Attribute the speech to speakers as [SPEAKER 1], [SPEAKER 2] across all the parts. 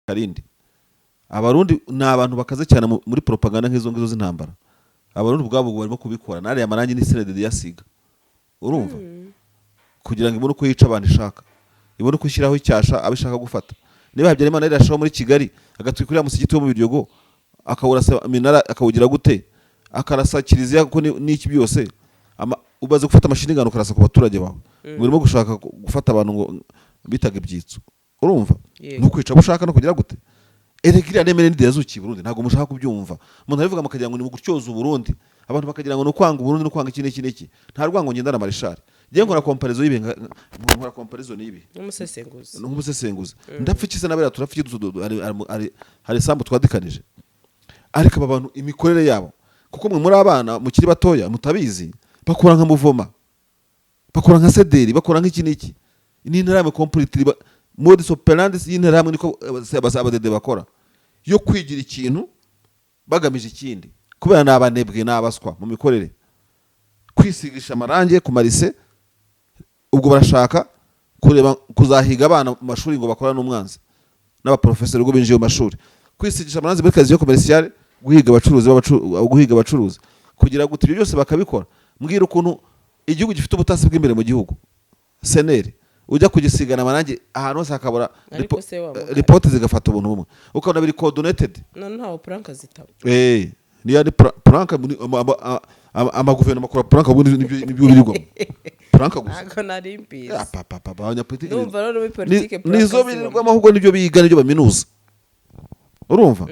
[SPEAKER 1] karindi. Abarundi ni abantu bakaze cyane muri propaganda nk'izo z'intambara. Abarundi ubwabo barimo kubikora nari amarangi ni CNDD yasiga. Urumva kugira ngo ibone uko yica abantu ishaka, ibone uko ishyiraho icyasha abishaka gufata. Niba Habyarimana yarashaho muri Kigali agatwikurira musigiti wo mu Biryogo akawurasa minara akawugira gute akarasa kiliziya kuko n'iki byose ubaze gufata mashini ngano karasa ku baturage bawe urimo gushaka gufata abantu ngo bitaga ibyitso. Urumva n'ukwica bushaka no kugira gute eregira nemene ndi yazuki Burundi ntago mushaka kubyumva. Umuntu abivuga makagira ngo ni mu gutyoza Burundi, abantu bakagira ngo no kwanga Burundi no kwanga iki nta rwango ngendana marishari. Je nkora comparison yibe nkora comparison yibe n'umusesenguzi ndapfikise nabera turafiki hari sambu twadikanije ariko aba bantu imikorere yabo kuko mwe muri abana mukiri batoya mutabizi bakora nka muvoma bakora nka sederi bakora nk'iki ni ntarame complete modus operandi y'intaramwe niko abadede bakora yo kwigira ikintu bagamije ikindi kubera nabanebwe nabaswa mu mikorere kwisigisha amarange ku marise ubwo barashaka kureba kuzahiga abana mu mashuri ngo bakora n'umwanzi n'abaprofesori ubwo binjiye mu mashuri kwisigisha amarange muri kazi yo commercial guhiga abacuruzi kugira ngo ibyo byose bakabikora. Mbwira ukuntu igihugu gifite ubutasi bw'imbere mu gihugu seneri ujya kugisigana amarange ahantu hose hakabura report zigafata ubuntu bumwe ukabona biri coordinated
[SPEAKER 2] ntaho planka zitaba
[SPEAKER 1] ni ya planka amaguverinoma akora planka nibyo birirwa planka gusa
[SPEAKER 2] ntago narimbizi
[SPEAKER 1] abanyapolitiki
[SPEAKER 2] numva rero muri politique planka
[SPEAKER 1] nizo birirwa amahubwo nibyo biga nibyo baminuza. Urumva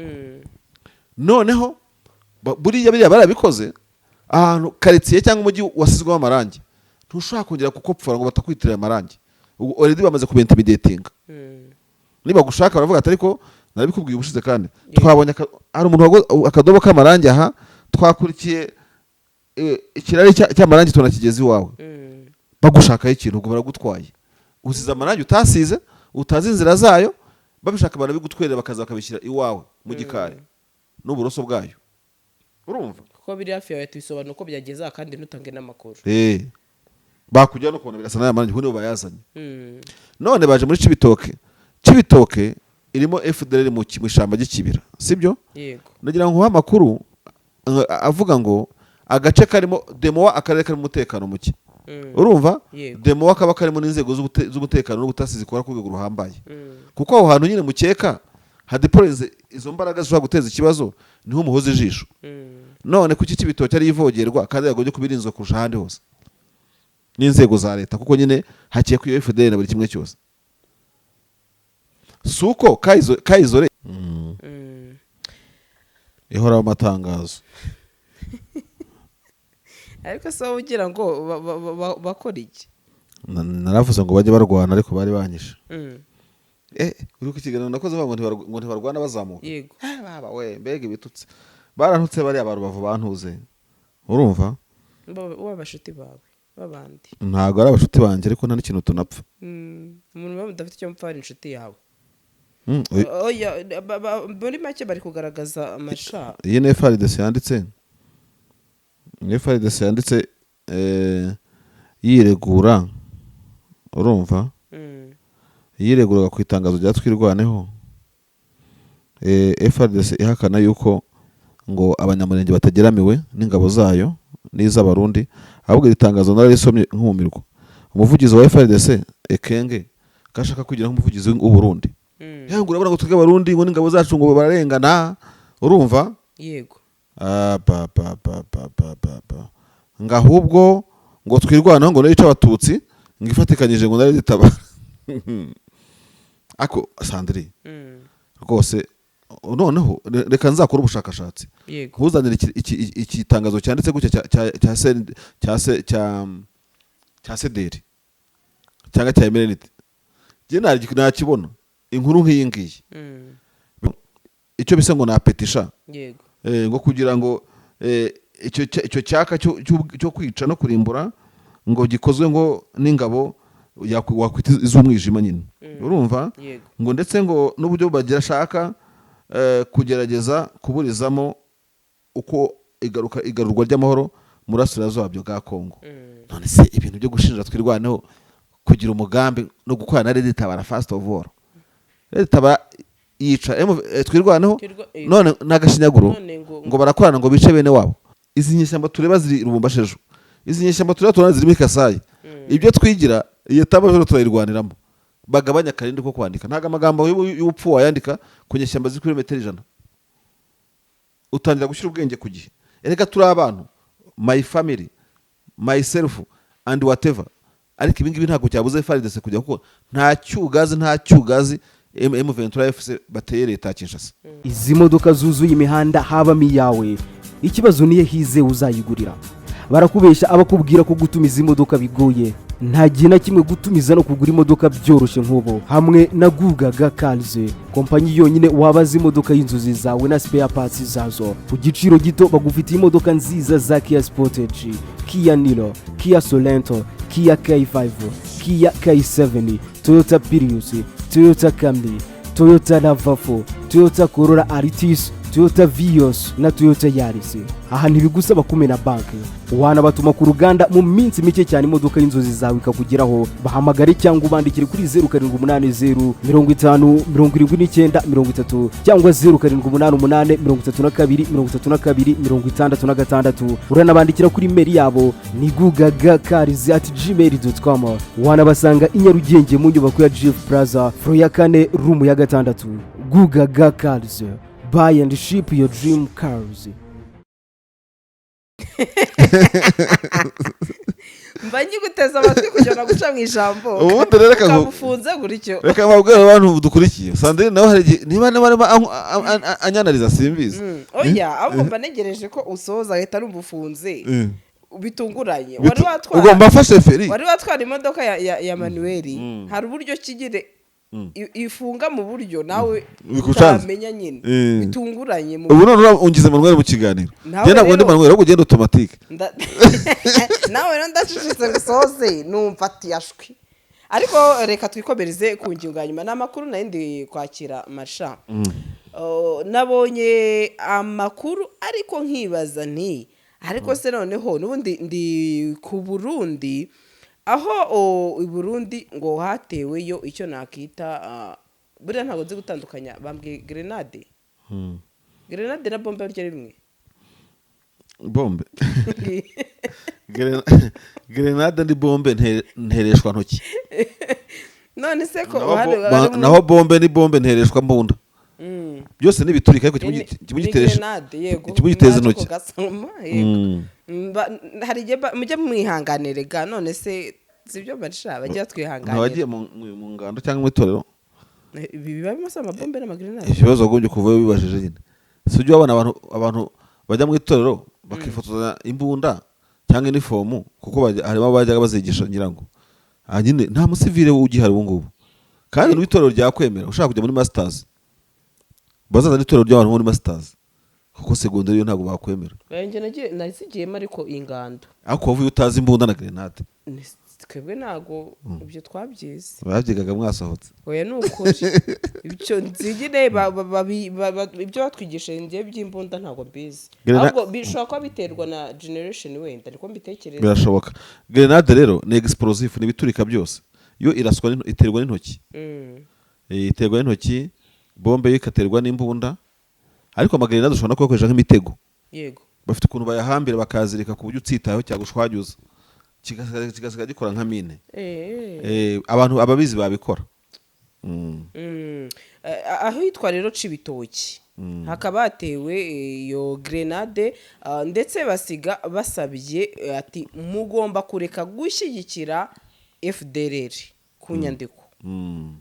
[SPEAKER 1] noneho buriya barabikoze ahantu quartier cyangwa umujyi wasizwe amarangi ntushaka kongera kukopfora ngo batakwitirira amarangi already bamaze kubintimidating. Niba gushaka baravuga ati ariko narabikubwiye ubushize kandi twabonye ari umuntu akadobo k'amarangi aha twakurikiye ikirari cy'amarangi tunakigeze iwawe bagushakaho ikintu ubwo baragutwaye usize amarangi utasize utazi inzira zayo babishaka abantu bigutwerera bakaza bakabishyira iwawe mu gikari n'uburoso bwayo. Urumva
[SPEAKER 2] ko biri hafi yawe tubisobanura uko byageza kandi nutange n'amakuru
[SPEAKER 1] bakujya no kubona birasa n'amarangi kuko nibo bayazanye. None baje muri Cibitoke irimo FDLR mu ishamba ry'ikibira sibyo
[SPEAKER 2] yego
[SPEAKER 1] nagira ngo amakuru avuga ngo agace karimo demowa akarere karimo umutekano muke. Urumva demowa kaba karimo n'inzego z'umutekano n'ubutasi zikora ku rwego ruhambaye kuko aho hantu nyine mukeka hadeployeze izo mbaraga zishobora guteza ikibazo niho muhoze ijisho. None kuki Cibitoke ari ivogerwa kandi yagoje kubirinzwe kurusha ahandi hose n'inzego za leta kuko nyine hakiye ku FDL na buri kimwe cyose suko kayizore ihora amatangazo
[SPEAKER 2] ariko so ugira ngo bakora iki
[SPEAKER 1] naravuze ngo bajye barwana ariko bari banyishe uri ku kiganiro nakoze bavuga ngo ntibarwana bazamuka
[SPEAKER 2] yego
[SPEAKER 1] baba we mbega ibitutse barantutse bari abantu bavu bantuze. Urumva
[SPEAKER 2] wabashuti bawe babandi
[SPEAKER 1] ntago ari abashuti banjye ariko nta n'ikintu tunapfa
[SPEAKER 2] umuntu baba udafite icyo mupfa ari inshuti yawe muri make bari kugaragaza amasha
[SPEAKER 1] iyi ni FARDC yanditse yiregura. Urumva yireguraga ku itangazo rya twirwaneho FARDC ihakana yuko ngo abanyamurenge batageramiwe n'ingabo zayo n'iz'abarundi ahubwo iri tangazo nararisomye nk'umumirwa. Umuvugizi wa FARDC Ekenge kashaka kugira nk'umuvugizi w'u Burundi yangura abana ngo twige abarundi ngo n'ingabo zacu ngo bararengana. Urumva
[SPEAKER 2] yego
[SPEAKER 1] ngahubwo ngo twirwanaho ngo narica abatutsi ngifatikanyije ngo nari zitaba ako Sandri rwose noneho reka nzakora ubushakashatsi nkuzanira iki tangazo cyanditse gutya cya sederi cyangwa cya emerenite je nakibona inkuru nk'iyi ngiyi icyo bisa ngo napetisha
[SPEAKER 2] yego
[SPEAKER 1] ngo kugira ngo icyo cyaka cyo kwica no kurimbura ngo gikozwe ngo n'ingabo wakwita iz'umwijima nyine. Urumva ngo ndetse ngo n'uburyo bagira shaka kugerageza kuburizamo uko igarurwa ry'amahoro mu burasirazuba bwa Kongo. None se ibintu byo gushinja twirwaneho kugira umugambi no gukorana na Leta Tabara first of all Leta Tabara yica twirwaneho
[SPEAKER 2] Twirwa-
[SPEAKER 1] none n'agashinyaguro
[SPEAKER 2] none
[SPEAKER 1] ngo barakorana ngo bice bene wabo. Izi nyeshyamba tureba ziri Lubumbashi ejo, izi nyeshyamba tureba tubona ziri muri Kasayi, ibyo twigira iyo tabajoro turayirwaniramo, bagabanya akarindi ko kwandika. Ntago amagambo y'ubupfu wayandika ku nyeshyamba ziri kuri metero 100. Utangira gushyira ubwenge ku gihe. Erega turi abantu, my family, myself and whatever. Ariko ibi ngibi ntabwo cyabuze FARDC kujya, kuko nta cyugazi M23 FC bateye leta ya Kinshasa.
[SPEAKER 3] Izi modoka zuzuye imihanda habamo iyawe, ikibazo niye hize uzayigurira. Barakubesha abakubwira ko gutumiza imodoka bigoye. Nta gihe na kimwe gutumiza no kugura imodoka byoroshye nk'ubu. Hamwe na Gugaga Cars, kompanyi yonyine wabaza imodoka y'inzozi zawe na spare parts zazo ku giciro gito. Bagufitiye imodoka nziza za Kia Sportage, Kia Niro, Kia Sorento, Kia K5, Kia K7, Toyota Prius, Toyota Camry, Toyota RAV4, Toyota Corolla Altis, Toyota Vios na Toyota Yaris. Aha ntibigusaba kumena banki, wanabatuma ku ruganda mu minsi mike cyane imodoka y'inzozi zawe ikakugeraho. Bahamagare cyangwa ubandikire kuri 0780 50 79 30 cyangwa 0788 32 66. Uranabandikira kuri mail yabo ni gugagacars@gmail.com. Wanabasanga i Nyarugenge mu nyubako ya GF Plaza floor ya 4 room ya 6. Gugaga Cars, buy and ship your dream cars.
[SPEAKER 2] mba ngiguteza amatwi kugira ngo guca mu ijambo
[SPEAKER 1] Ubundi rero
[SPEAKER 2] kamufunze gutyo.
[SPEAKER 1] Reka mabwira abantu dukurikiye. Sandrine nawe hari niba anyanariza simbizi.
[SPEAKER 2] Oya, abo mba negereje ko usoza ahita ari ubufunze. Bitunguranye.
[SPEAKER 1] Ugomba afashe feri.
[SPEAKER 2] Wari watwara imodoka ya Manuel. Hari uburyo kigire ifunga mu buryo nawe utamenya nyine. Bitunguranye mu.
[SPEAKER 1] Ubu none ungize Manuel mu kiganiro. Je ntabwo ndi Manuel, ahubwo ugenda automatique.
[SPEAKER 2] Nawe rero ndacishitse gusoze numva ati yashwi. Ariko reka twikomereze ku ngingo ya nyuma n'amakuru nandi kwakira Marsha. Nabonye amakuru ariko nkibaza nti ariko se noneho nubundi ndi ku Burundi, aho i Burundi ngo hateweyo icyo nakita buriya ntabwo nzi gutandukanya, bambwiye grenade. Grenade na bombe ari rimwe.
[SPEAKER 1] Bombe. Grenade ndi bombe ntereshwa ntoki.
[SPEAKER 2] None se ko
[SPEAKER 1] naho bombe ni bombe ntereshwa mbunda. Byose ni biturika ariko kimwe giteresha. Kimwe giteza intoki.
[SPEAKER 2] Hari igihe mujye mwihanganire ga, none se sibyo Marsha bajya twihanganira.
[SPEAKER 1] Nabagiye mu ngando cyangwa mu itorero.
[SPEAKER 2] Ibi biba bimasa amabombe n'amagrenade.
[SPEAKER 1] Ikibazo gombye kuvayo bibajije nyine. Sijyo abana abantu bajya mu itorero bakifotoza imbunda cyangwa inifomu, kuko harimo abajyaga bazigisha ngira ngo nyine nta musivile ugihari ubu ngubu. Kandi n'itorero ryakwemera ushaka kujya muri masters, bazaza n'itorero ry'abantu muri masters, kuko secondary yo ntabwo bakwemera.
[SPEAKER 2] Benge nasigiyemo ariko ingando.
[SPEAKER 1] Ariko wavuye utazi imbunda na grenade.
[SPEAKER 2] Twebwe ntago ibyo twabyize.
[SPEAKER 1] Babyigaga mwasohotse.
[SPEAKER 2] Oya nukuri. Ibyo nzigire ibyo batwigisha ngiye by'imbunda ntago mbizi. Ahubwo bishobora kuba biterwa na generation wenda ariko mbitekereza.
[SPEAKER 1] Birashoboka. Grenade rero ni explosive, ni biturika byose. Yo iraswa iterwa n'intoki. Iterwa n'intoki, bombe ikaterwa n'imbunda. Ariko amagrenade ushobora kuyakoresha nk'imitego.
[SPEAKER 2] Yego.
[SPEAKER 1] Bafite ukuntu bayahambira bakazirika ku buryo utsitayeho cyagushwagyuza. Kigasiga gikora nka mine. Abantu ababizi babikora.
[SPEAKER 2] Aho hitwa rero Cibitoki hakaba hatewe iyo grenade, ndetse basiga basabye ati mugomba kureka gushyigikira FDLR ku nyandiko.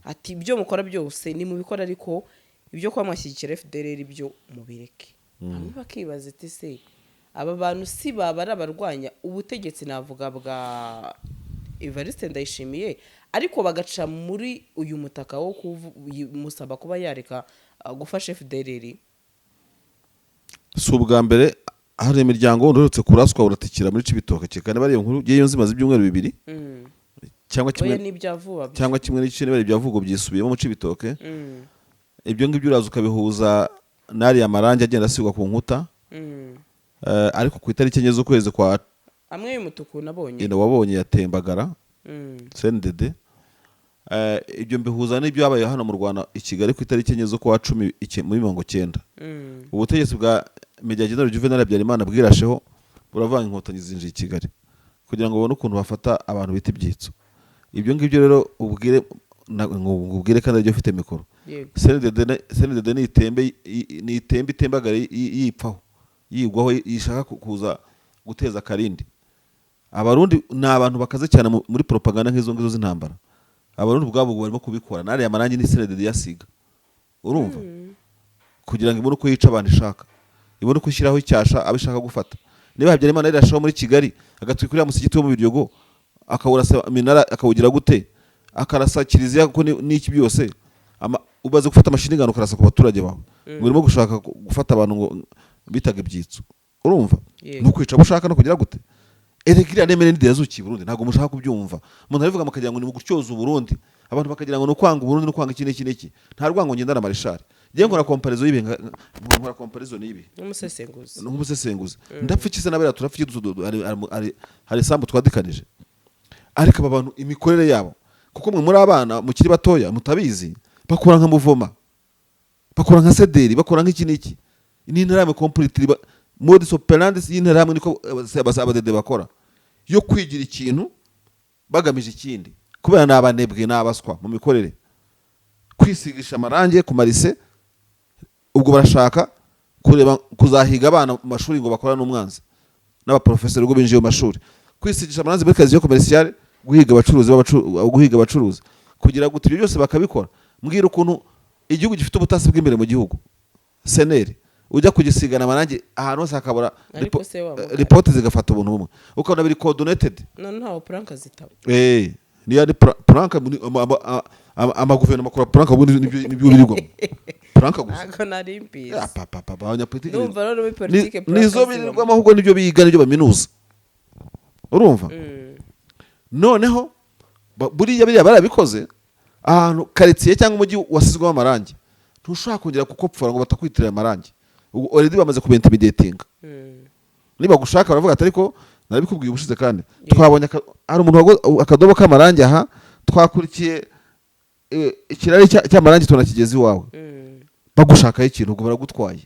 [SPEAKER 2] Ati ibyo mukora byose ni mubikora, ariko ibyo kwa mwashyigikira FDLR ibyo mubireke. Bamwe bakibaza ati se aba bantu si baba arabarwanya ubutegetsi navuga bwa Evariste Ndayishimiye, ariko bagaca muri uyu mutaka wo kumusaba kuba yareka gufasha FDLR.
[SPEAKER 1] Si ubwa mbere hari imiryango uretse kuraswa uratikira muri Cibitoke, cyane bari nkuru yeyo nzimaze ibyumweru bibiri cyangwa kimwe n'ikindi bari byavugo byisubiyemo mu Cibitoke. Ibyo ngibyo uraza ukabihuza nari amarangi agenda asigwa ku nkuta. Ariko ku itariki enye z'ukwezi kwa
[SPEAKER 2] amwe y'umutuku nabonye
[SPEAKER 1] wabonye yatembagara CNDD. ibyo mbihuza n'ibyo habaye hano mu Rwanda i Kigali ku itariki enye z'ukwa 10 muri 1990. Ubutegetsi bwa Major General Juvenal Habyarimana bwirasheho buravanga inkotanyi zinjiye i Kigali kugira ngo babone ukuntu bafata abantu bita ibyitso. Ibyo ngibyo rero ubwire kandi ryo ufite mikoro. CNDD ni itembe itembagare yipfaho yigwaho yishaka kuza guteza karindi. Abarundi ni abantu bakaze cyane muri propaganda nk'izo ngizo z'intambara. Abarundi ubwabo barimo kubikora nari amarangi ni CNDD yasiga. Urumva? Kugira ngo ibone uko yica abantu ishaka. Ibone uko ishyiraho icyasha abishaka gufata. Niba Habyarimana yari ashaho muri Kigali agatwikurira musigiti wo mu Biryogo akawurasa minara akawugira gute akarasa kiliziya kuko n'iki byose ubaze gufata amashini ukarasa ku baturage bawe urimo gushaka gufata abantu ngo bitaga ibyitso. Urumva? No kwica bushaka no kugira gute erekira nemene ndi yazuki Burundi ntago mushaka kubyumva. Umuntu abivuga makagira ngo ni mu gutyoza Burundi abantu bakagira ngo no kwanga Burundi no kwanga iki nta rwango ngendana marishari. Ngiye nkora comparison y'ibi nkora comparison y'ibi n'umusesenguzi ndapfikise nabera turafiki hari sambu twadikanije ariko aba bantu imikorere yabo kuko mwe muri abana mukiri batoya mutabizi bakora nka muvoma bakora nka sederi bakora nk'iki ni ntarame complete modus operandi y'intarame niko abadede bakora yo kwigira ikintu bagamije ikindi kubera nabanebwe nabaswa mu mikorere kwisigisha amarange ku marise ubwo barashaka kureba kuzahiga abana mu mashuri ngo bakora n'umwanzi n'abaprofesseur ubwo binjiye mu mashuri kwisigisha amarange muri kazi yo commercial guhiga abacuruzi kugira gute ibyo byose bakabikora. Mbwira ukuntu igihugu gifite ubutasi bw'imbere mu gihugu seneri ujya kugisigana amarange ahantu hose hakabura report zigafata ubuntu bumwe ukabona biri coordinated
[SPEAKER 2] ntaho planka zitaba
[SPEAKER 1] niya ni planka amaguverinoma akora planka ubundi nibyo birirwa planka gusa
[SPEAKER 2] ntago nari mbizi
[SPEAKER 1] abanyapolitiki
[SPEAKER 2] numva rero muri politike
[SPEAKER 1] nizo birirwa ahubwo nibyo biga nibyo baminuza. Urumva? Noneho buriya barabikoze ahantu quartier cyangwa umujyi wasizweho amarangi ntushaka kongera kukopfora ngo batakwitirira amarangi already bamaze kubintimidating. Niba gushaka baravuga ati ariko narabikubwiye ubushize kandi twabonye ari umuntu akadobo k'amarangi aha twakurikiye ikirari cy'amarangi tunakigeze iwawe bagushakaho ikintu ubwo baragutwaye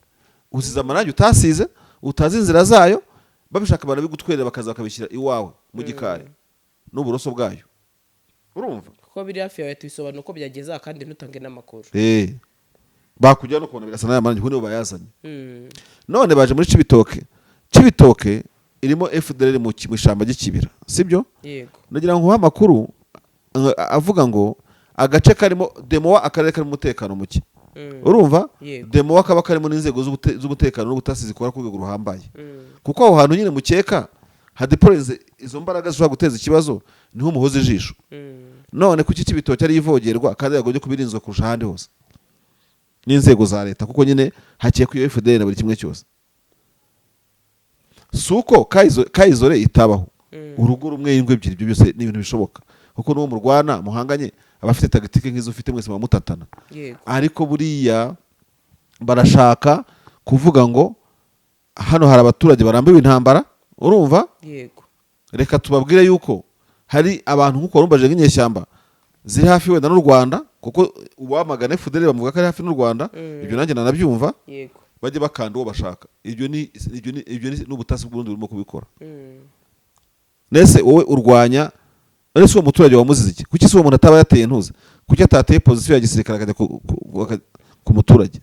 [SPEAKER 1] usize amarangi utasize utazi inzira zayo babishaka abantu bigutwerera bakaza bakabishyira iwawe mu gikari n'uburoso bwayo. Urumva?
[SPEAKER 2] Kuko biri hafi yawe tubisobanura uko byageza kandi ntutange n'amakuru.
[SPEAKER 1] Bakujya no kubona birasa n'amarangi hune bayazanye. None baje muri Cibitoke irimo FDLR mu ishamba ry'ikibira sibyo?
[SPEAKER 2] Yego.
[SPEAKER 1] Nagira ngo amakuru avuga ngo agace karimo demowa akarere karimo umutekano muke. Urumva? Demowa kaba karimo n'inzego z'umutekano n'ubutasi zikora ku rwego ruhambaye. Kuko aho hantu nyine mukeka hadeployeze izo mbaraga zishobora guteza ikibazo niho umuhoze ijisho. None kuki Cibitoke ari ivogerwa kandi yagoye kubirinzwa kurusha ahandi hose n'inzego za leta kuko nyine hakiye ku FDL na buri kimwe cyose. Suko kayizore itabaho urugo rumwe ingwe ebyiri byo byose ni ibintu bishoboka kuko n'uwo murwana muhanganye abafite tactique nk'izo ufite mwese bamutatana. Ariko buriya barashaka kuvuga ngo hano hari abaturage barambiwe intambara. Urumva?
[SPEAKER 2] Yego.
[SPEAKER 1] Reka tubabwire yuko hari abantu nkuko rumbaje nk'inyeshyamba ziri hafi wenda n'u Rwanda kuko uwamagana FDL bamuvuga ko ari hafi n'u Rwanda ibyo nanjye nanabyumva.
[SPEAKER 2] Yego.
[SPEAKER 1] Bajye bakanda uwo bashaka ibyo ni n'ubutasi bw'urundi burimo kubikora. Nese wowe urwanya nese uwo muturage wamuzize iki kuki se uwo muntu ataba yateye ntuza kuki atateye position ya gisirikare akajya ku muturage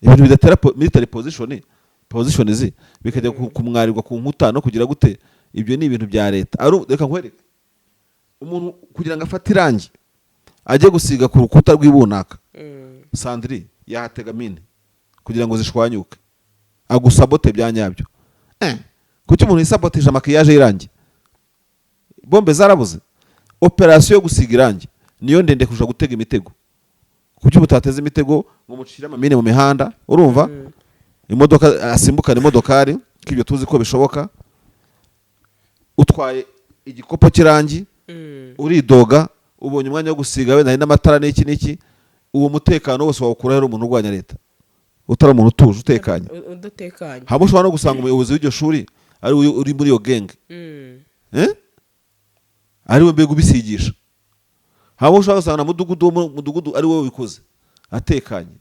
[SPEAKER 1] ibintu bidatera military position zi bikajya kumwarirwa ku nkuta no kugira gute ibyo ni ibintu bya leta. Reka nkwereke umuntu kugira ngo afate irangi ajye gusiga ku rukuta rw'ibunaka Sandri yahatega mine kugira ngo zishwanyuke agusabote byanyabyo. Kuki umuntu yisaboteje makiyaje y'irangi bombe zarabuze operation yo gusiga irangi niyo ndende kurusha gutega imitego. Kuki butateze imitego ngo mucira amamine mu mihanda? Urumva? Imodoka asimbukana imodokari kibyo tuzi ko bishoboka utwaye igikopo cy'irangi uridoga ubonye umwanya wo gusiga wenda n'amatara n'iki uwo mutekano wose wawukura rero umuntu urwanya leta utari umuntu utuje utekanye haba ushobora no gusanga umuyobozi w'iryo shuri ari uri muri iyo genge ariwe mbega ubisigisha. haba ushaka gusanga na mudugudu ari wowe ubikoze atekanye.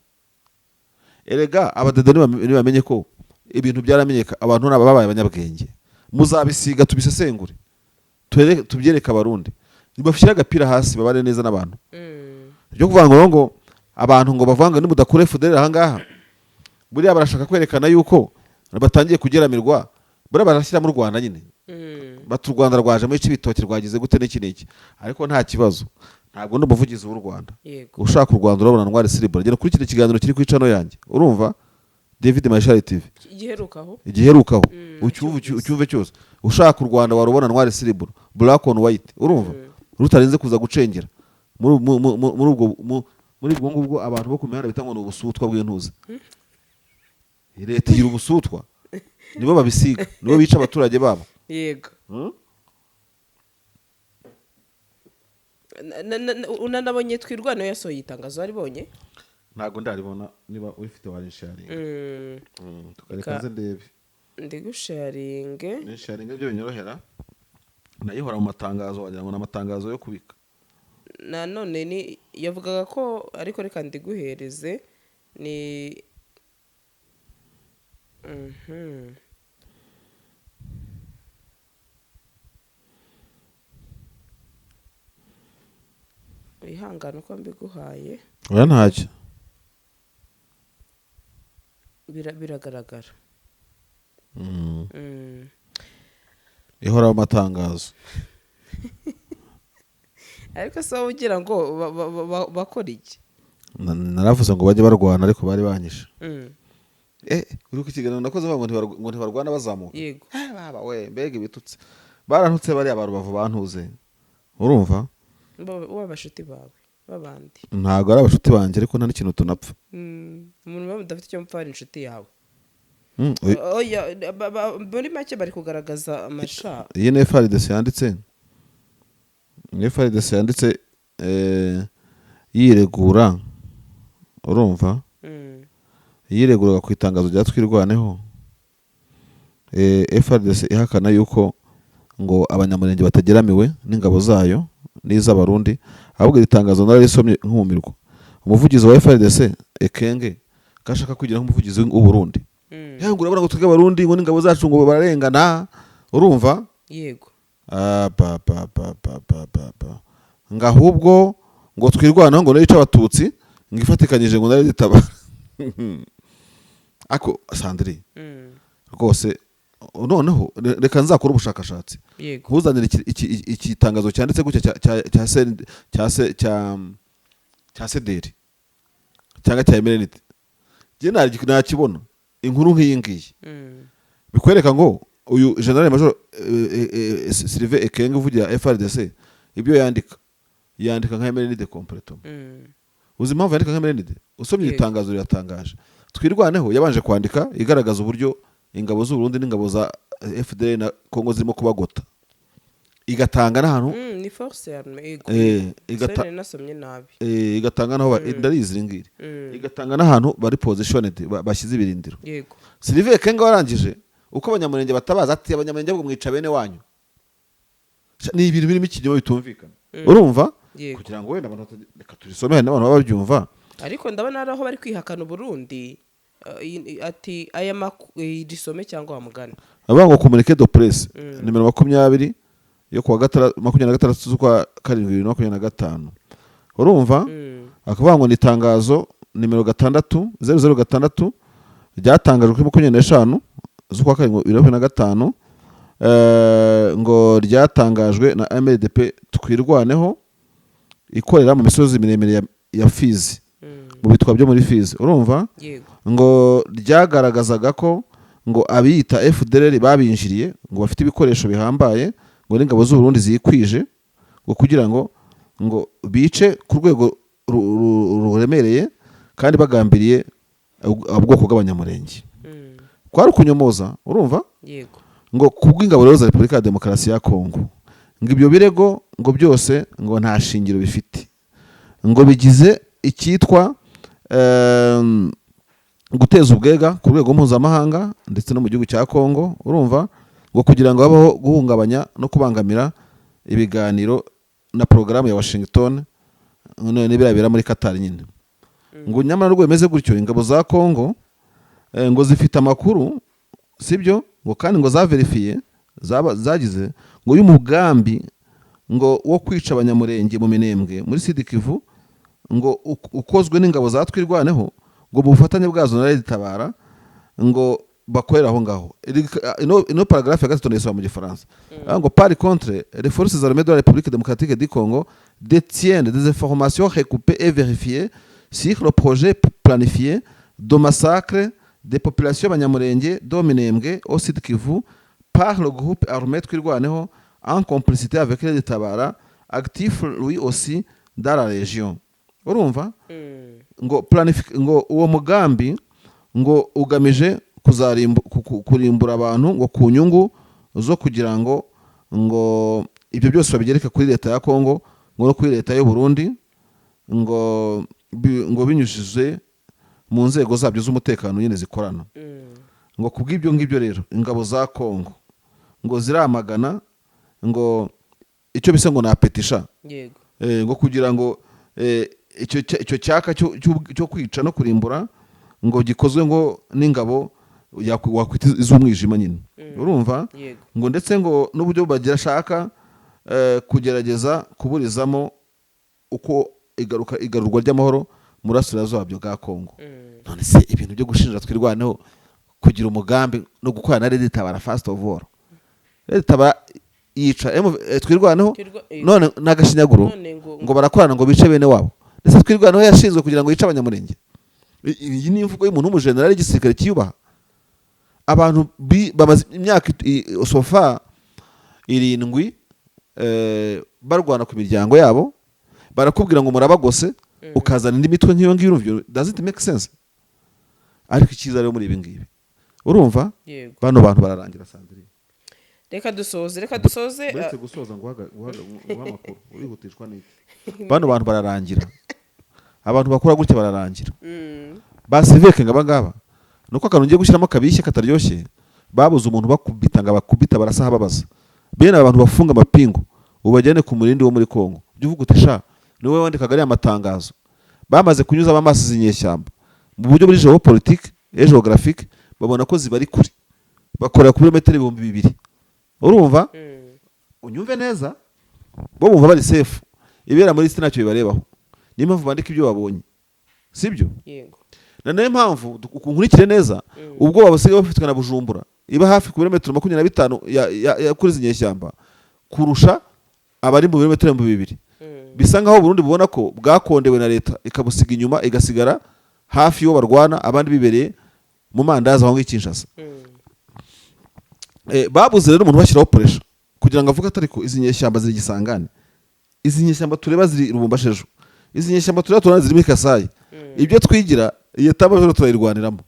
[SPEAKER 1] Erega abadede nibamenye ko ibintu byaramenyeka, abantu naba babaye abanyabwenge, muzabisiga tubisesengure tubyereka abarundi, nibafishyira agapira hasi babane neza n'abantu. Byo kuvanga ngo abantu ngo bavanga nimudakure FDL ahangaha, buriya barashaka kwerekana yuko batangiye kugeramirwa, buriya barashyira mu Rwanda nyine batu u Rwanda rwaje muri Cibitoke rwagize gute n'iki, ariko nta kibazo, ntabwo ndi umuvugizi w'u Rwanda. Ushaka u Rwanda urabona Ntwari Silibora, genda kuri kino kiganiro kiri ku icano yanjye, urumva David Marshall TV igiherukaho ucyumve cyose. Ushaka u Rwanda warubona Ntwari Silibora black on white, urumva rutarinze kuza gucengera muri ubwo ngubwo abantu bo ku mihanda bita ngo ni ubusutwa bw'intuza. Leta igira ubusutwa, nibo babisiga, nibo bica abaturage babo.
[SPEAKER 2] Yego. Unanabonye Twirwaneho yasohoye itangazo waribonye?
[SPEAKER 1] Ntago ndaribona, niba ubifite warisharinga. Tukareka nze ndebe.
[SPEAKER 2] Ndigusharinge.
[SPEAKER 1] Nisharinge byo binyorohera. Nayihora mu matangazo wagira ngo n'amatangazo yo kubika.
[SPEAKER 2] Nanone ni yavugaga ko ariko reka ndiguhereze ni ihangana uko mbiguhaye.
[SPEAKER 1] Oya ntacyo.
[SPEAKER 2] Biragaragara.
[SPEAKER 1] Ihora mu matangazo.
[SPEAKER 2] Ariko so ugira ngo bakora iki?
[SPEAKER 1] Naravuze ngo bajye barwana ariko bari banyishe. Uri ku kiganiro nakoze ngo ntibarwana bazamuka.
[SPEAKER 2] Yego.
[SPEAKER 1] Baba we mbega ibitutse. Barantutse bari abantu bavu bantuze. Urumva?
[SPEAKER 2] Wabashuti bawe babandi.
[SPEAKER 1] Ntago ari abashuti banje ariko nta n'ikintu tunapfa.
[SPEAKER 2] Umuntu baba udafite icyo mupfa ari inshuti yawe. Oya muri make bari kugaragaza amasha.
[SPEAKER 1] Iyi ni FARDC yanditse. Ni FARDC yanditse yiregura. Urumva? Yireguraga ku itangazo rya Twirwaneho. FARDC ihakana yuko ngo abanyamurenge batageramiwe n'ingabo zayo n'iz'abarundi, ahubwo itangazo nararisomye nk'umirwa. Umuvugizi wa FARDC Ekenge kashaka kugira nk'umuvugizi w'u Burundi. Yangura abana ngo twige abarundi ngo n'ingabo zacu ngo bararengana. Urumva?
[SPEAKER 2] Yego.
[SPEAKER 1] Ngahubwo ngo Twirwaneho ngo nica abatutsi ngifatikanyije ngo nari zitaba. Ako Sandri. Rwose noneho reka nzakora ubushakashatsi. Kuzanira iki tangazo cyanditse gutya cya CDR cyangwa cya Emerenite. Je nakibona inkuru nk'iyi ngiyi. Bikwereka ngo uyu General Major Sylvain Ekenge uvugira FARDC ibyo yandika nka Emerenite completement. Uzi impamvu yandika nka Emerenite? Usomye itangazo riratangaje. Twirwaneho yabanje kwandika igaragaza uburyo ingabo z'u Burundi n'ingabo za FDL na Kongo zirimo kubagota. Igatanga n'ahantu
[SPEAKER 2] ni force armée nasomye nabi.
[SPEAKER 1] Igatanga naho ndarizi ngiri. Igatanga n'ahantu bari positioned bashyize ibirindiro.
[SPEAKER 2] Yego.
[SPEAKER 1] Sylvain Ekenge warangije uko abanyamurenge batabaza ati abanyamurenge bwo mwica bene wanyu. Ni ibintu birimo ikinyoma bitumvikana. Urumva? Kugira ngo wenda abantu reka turisome n'abantu babyumva.
[SPEAKER 2] Ariko ndabona araho bari kwihakana Burundi. Ati aya risome cyangwa wamugana.
[SPEAKER 1] Abango communiqué de presse nimero 20 yo kuwa 26 z'ukwa 7 2025. Urumva? Akabango ni tangazo nimero 6 ryatangajwe kuri 25 z'ukwa 7 2025 ngo ryatangajwe na MLDP Twirwaneho ikorera mu misozi miremire ya Fizi. Mu bitwa byo muri Fizi. Urumva? Ngo ryagaragazaga ko ngo abiyita FDL babinjiriye ngo bafite ibikoresho bihambaye ngo n'ingabo z'u Burundi zikwije ngo kugira ngo bice ku rwego ruremereye kandi bagambiriye ubwoko bw'abanyamurenge. Kwari kunyomoza. Urumva?
[SPEAKER 2] Yego.
[SPEAKER 1] Ngo kubw'ingabo rero za Repubulika ya Demokarasi ya Kongo ngo ibyo birego ngo byose ngo nta shingiro bifite, ngo bigize icyitwa guteza ubwega ku rwego mpuzamahanga ndetse no mu gihugu cya Kongo. Urumva? Ngo kugira ngo habaho guhungabanya no kubangamira ibiganiro na porogaramu ya Washington none birabera muri Qatar nyine ngo nyamara rwo bimeze gutyo ingabo za Kongo ngo zifite amakuru sibyo ngo kandi ngo zaverifiye zagize ngo uyu mugambi ngo wo kwica abanyamurenge mu Minembwe muri Sud Kivu ngo ukozwe n'ingabo zatwirwaneho ngo mu bufatanye bwazo na Tabara ngo bakorera aho ngaho ino paragraphe ya gatatu ndayisoma mu gifaransa ngo par contre les forces armées de la République démocratique du Congo détiennent des informations recoupées et vérifiées sur le projet planifié de massacre des populations banyamurenge do Minembwe au Sud Kivu par le groupe armé twirwaneho en complicité avec les Tabara actif lui aussi dans la région. Urumva ngo uwo mugambi ngo ugamije kurimbura abantu ngo ku nyungu zo kugira ngo ibyo byose babigereka kuri leta ya Kongo ngo no kuri leta y'u Burundi ngo binyujije mu nzego zabyo z'umutekano nyine zikorana ngo kubw'ibyo ngibyo rero ingabo za Kongo ngo ziramagana ngo icyo bisa ngo napetisha
[SPEAKER 2] yego
[SPEAKER 1] ngo kugira ngo icyo cyaka cyo kwica no kurimbura ngo gikozwe ngo n'ingabo wakwita iz'umwijima nyine urumva ngo ndetse ngo n'uburyo bagira shaka kugerageza kuburizamo uko igarurwa ry'amahoro mu burasirazuba bwa Kongo. None se ibintu byo gushinja twirwaneho kugira umugambi no gukorana na Red Tabara first of all Red Tabara yica twirwaneho none nagashinyaguro ngo barakorana ngo bice bene wabo ndetse twirwaneho yashinzwe kugira ngo yice abanyamurenge. Iyi ni imvugo y'umuntu w'umujenerali w'igisirikare cyiyubaha. Abantu bamaze imyaka sofa 7 barwana ku miryango yabo barakubwira ngo murabagose ukazana indi mitwe nk'iyo ngiyo urumva does it make sense? Ariko ikiza rero muri ibi ngibi urumva bano bantu bararangira Sandrine.
[SPEAKER 2] Reka dusoze
[SPEAKER 1] uretse gusoza ngo amakuru urihutishwa n'iki bano bantu bararangira abantu bakora gutya bararangira basiveke ngaba nuko akantu ngiye gushyiramo kabishye kataryoshye babuze umuntu bakubita ngo bakubita barasaha babaza bene abantu bafunga amapingu ubajyane ku murindi wo muri Kongo uvuga utisha niwe wandikaga ari amatangazo bamaze kunyuza abamasi zinyeshyamba mu buryo muri geopolitique et géographique babona ko zibari kuri bakorera ku birometero 2000 urumva unyumve neza bo bumva bari safe ibera muri ntacyo bibarebaho niyo mpamvu bandika ibyo babonye sibyo
[SPEAKER 2] yego
[SPEAKER 1] na nayo mpamvu ukunkurikire neza ubwo babasigaye bafitwe na Bujumbura iba hafi ku birometero 25 ya kuri zinyeshyamba kurusha abari mu birometero 2000 bisa nkaho Burundi bubona ko bwakondewe na leta ikabusiga inyuma igasigara hafi yo barwana abandi bibereye mu mandaza aho ng'ikinshasa. Babuze rero umuntu bashyiraho pressure kugira ngo avuge atari ko izi nyeshyamba ziri Gisangane izi nyeshyamba tureba ziri Rubumbashejo izi nyeshyamba tureba turana ziri muri Kasayi ibyo twigira iyo tabaje turayirwaniramo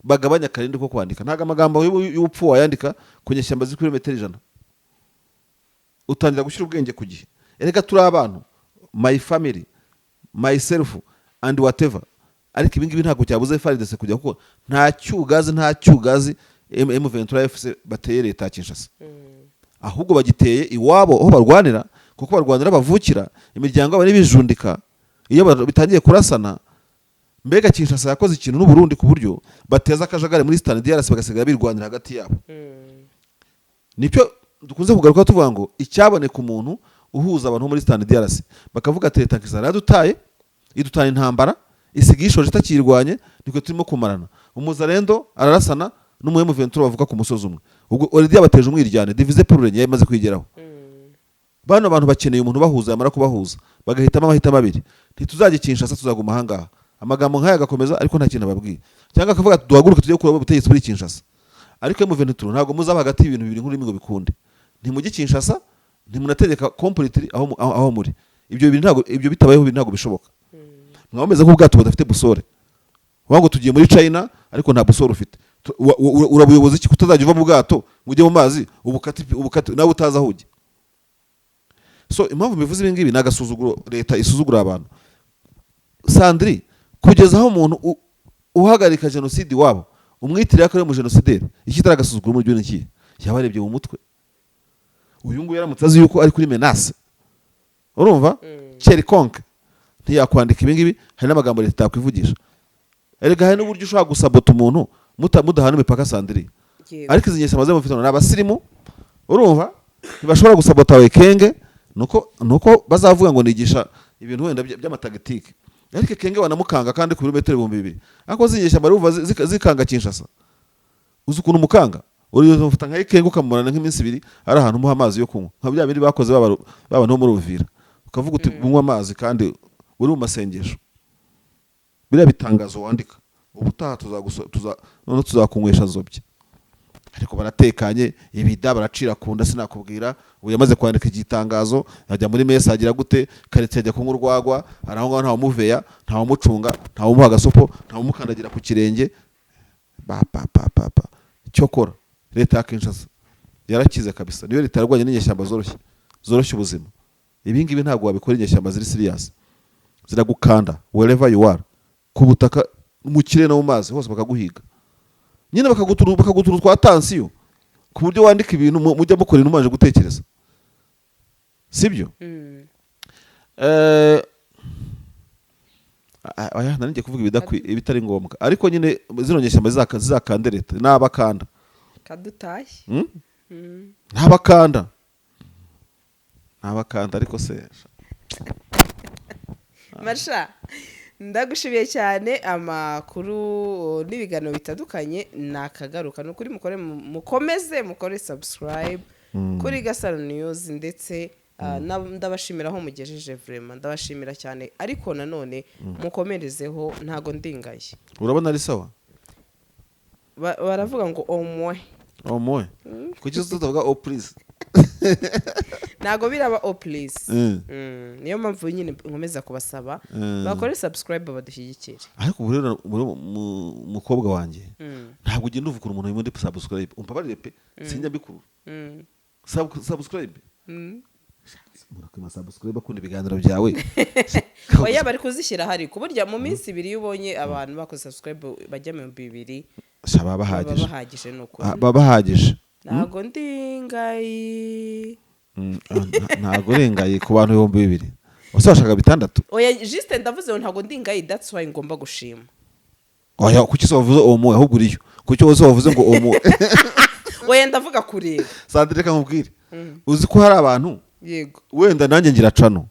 [SPEAKER 1] bagabanya karindi ko kwandika ntaga amagambo y'ubupfu wayandika ku nyeshyamba ziri kilometero 100 utangira gushyira ubwenge ku gihe erega turi abantu my family myself and whatever ariko ibi ngibi ntabwo cyabuze FARDC kujya kuko nta cyugazi M23 FC bateye leta Kinshasa ahubwo bagiteye iwabo aho barwanira kuko barwanira bavukira imiryango abari bijundika iyo bitangiye kurasana mbega Kinshasa yakoze ikintu n'u Burundi ku buryo bateza akajagare muri Stan DRC bagasigara birwanira hagati yabo nicyo dukunze kugaruka tuvuga ngo icyaboneka umuntu uhuza abantu muri Stan DRC bakavuga ati leta Kinshasa yadutaye idutana intambara isigishoje itakirwanye niko turimo kumarana umuzarendo ararasana n'umuhemu Ventura bavuga ku musozi umwe ubwo already abateje umwiryane divize pour renye yamaze kwigeraho bano abantu bakeneye umuntu bahuza yamara kubahuza bagahitamo amahitamo abiri ntituzajye Kinshasa tuzaguma ahangaha amagambo nk'aya gakomeza ariko nta kintu ababwiye cyangwa akavuga duhaguruke tujye kureba ubutegetsi muri Kinshasa ariko mu Ventura ntabwo muzaba hagati y'ibintu bibiri nk'uri ngo bikunde ntimujye Kinshasa ntimunategeka completely aho muri ibyo bintu ntabwo ibyo bitabayeho ntabwo bishoboka mwameze nk'ubwato budafite busore wango tugiye muri China ariko nta busore ufite urabuyobozi iki kutazajya uva mu bwato ngo ujye mu mazi ubukati nawe utaza ahujye so impamvu bivuze ibi ngibi nagasuzuguro leta isuzugura abantu Sandri kugeza aho umuntu uhagarika genocide wabo umwitirira ko ari mu genocidaire ikitara gasuzuguro mu byo niki yabarebye mu mutwe uyu nguyu yaramutse azi yuko ari kuri menace urumva Cherikonke ntiyakwandika ibi ngibi hari n'amagambo leta itakwivugisha erega hari n'uburyo ushobora gusabota umuntu mudahana imipaka Sandrine ariko izi nyeshyamba z'amufitano n'abasirimu urumva ntibashobora gusabota Ekenge nuko bazavuga ngo nigisha ibintu wenda by'amatagitike ariko Ekenge wanamukanga kandi ku birometero 2000 ariko zinyeshyamba ruva zikanga Kinshasa uzi ukuntu mukanga uri ufata nka Ekenge ukamurana nk'iminsi 2 ari ahantu muha amazi yo kunywa nka bya bindi bakoze babana muri Uvira ukavuga uti munywa amazi kandi uri mu masengesho bira bitangazo wandika ubutaha tuzakunywesha Nzobye ariko baratekanye ibida baracira kunda sinakubwira ubu yamaze kwandika igitangazo ajya muri message agira gute karetse ajya kunywa urwagwa araho ngaho ntawo muveya ntawo mucunga ntawo muha gasopo ntawo mukandagira ku kirenge pa cyokora leta ya Kinshasa yarakize kabisa niyo leta yarwanye n'inyeshyamba zoroshye ubuzima ibi ngibi ntabwo wabikora inyeshyamba ziri serious ziragukanda wherever you are ku butaka mu kirere no mu mazi hose bakaguhiga nyine bakagutura twa tansiyo ku buryo wandika ibintu mujya mukora intumaje gutekereza sibyo aya nanjye kuvuga ibitari ngombwa ariko nyine zino nyeshyamba zizakande leta n'abakanda
[SPEAKER 2] kadutaye
[SPEAKER 1] n'abakanda ariko se
[SPEAKER 2] Marsha ndagushimiye cyane amakuru n'ibiganiro bitandukanye nakagaruka nukuri mukomeze mukore subscribe kuri Gasaro News ndetse ndabashimira aho mugejeje vraiment ndabashimira cyane ariko nanone mukomerezeho ntago ndingaye
[SPEAKER 1] urabona ari sawa
[SPEAKER 2] baravuga ngo omwe kuki tutavuga o please ntago biraba o please niyo mpamvu nyine nkomeza kubasaba bakore subscribe badushyigikire
[SPEAKER 1] ariko ubu rero mukobwa wanjye ntabwo ugenda uvukura umuntu muri subscribe umbabarire pe sinjya bikuru subscribe murakima subscribe akunda ibiganiro byawe
[SPEAKER 2] oya bari kuzishyira hari kuburya mu minsi 2 ubonye abantu bakoze subscribe bajya mu 2
[SPEAKER 1] baba bahagije
[SPEAKER 2] nuko
[SPEAKER 1] baba bahagije
[SPEAKER 2] ntago ndingaye
[SPEAKER 1] ntago rengaye ku bantu 2000 wasashaka 6
[SPEAKER 2] oya juste ndavuze ntago ndingaye that's why ngomba gushima
[SPEAKER 1] oya kuki so wavuze omo ahubwo uriyo kuki wose wavuze ngo omo
[SPEAKER 2] oya ndavuga kureba
[SPEAKER 1] Sandrine kamubwire uzi ko hari abantu
[SPEAKER 2] yego
[SPEAKER 1] wenda nanjye ngira cano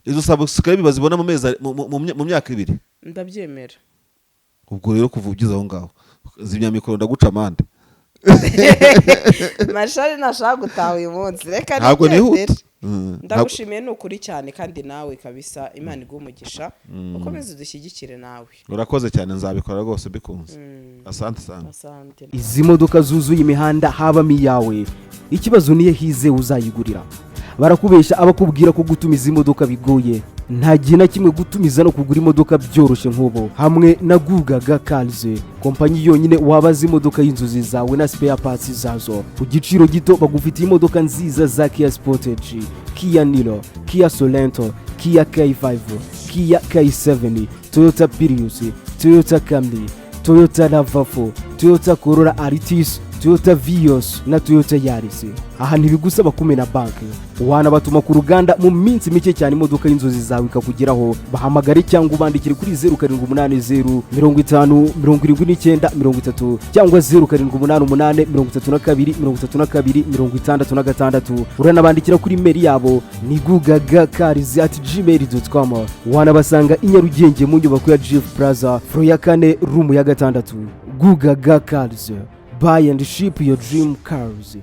[SPEAKER 1] izo subscribe bazibona mu mezi mu myaka 2
[SPEAKER 2] ndabyemera
[SPEAKER 1] ubwo rero kuvugiza aho ngaho zimya mikoro ndaguca amande
[SPEAKER 2] Marshal nashaka gutaha uyu munsi reka
[SPEAKER 1] ntabwo nihuta
[SPEAKER 2] ndagushimiye n'ukuri cyane kandi nawe kabisa Imana igumugisha ukomeze udushyigikire nawe
[SPEAKER 1] urakoze cyane nzabikora rwose bikunze asante
[SPEAKER 3] izi modoka zuzuye imihanda habamo iyawe ikibazo niye hize uzayigurira barakubesha abakubwira ko gutumiza imodoka bigoye nta gihe na kimwe gutumiza no kugura imodoka byoroshye nk'ubu hamwe na Gugaga Cars kompanyi yonyine wabaza imodoka y'inzozi zawe na spare parts zazo ku giciro gito bagufitiye imodoka nziza za Kia Sportage, Kia Niro, Kia Sorento, Kia K5, Kia K7, Toyota Prius, Toyota Camry, Toyota RAV4, Toyota Corolla Altis, Toyota Vios na Toyota Yaris. Aha ntibigusaba kumena banki wanabatuma ku ruganda mu minsi mike cyane imodoka y'inzozi zawe ikakugeraho bahamagare cyangwa ubandikire kuri 0780 50 79 30 cyangwa 0788 uranabandikira kuri mail yabo ni gugagacars@gmail.com wanabasanga i Nyarugenge mu nyubako ya GF Plaza floor ya 4 room ya 6 Gugaga Cars. Buy and ship your dream cars.